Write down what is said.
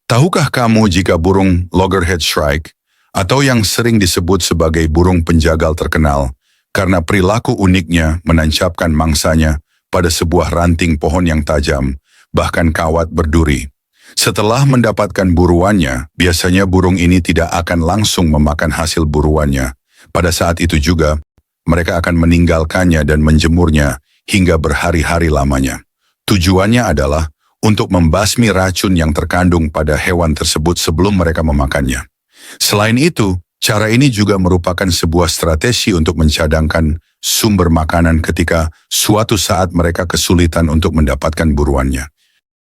Tahukah kamu jika burung loggerhead shrike, atau yang sering disebut sebagai burung penjagal terkenal, karena perilaku uniknya menancapkan mangsanya pada sebuah ranting pohon yang tajam, bahkan kawat berduri. Setelah mendapatkan buruannya, biasanya burung ini tidak akan langsung memakan hasil buruannya. Pada saat itu juga, mereka akan meninggalkannya dan menjemurnya hingga berhari-hari lamanya. Tujuannya adalah untuk membasmi racun yang terkandung pada hewan tersebut sebelum mereka memakannya. Selain itu, cara ini juga merupakan sebuah strategi untuk mencadangkan sumber makanan ketika suatu saat mereka kesulitan untuk mendapatkan buruannya.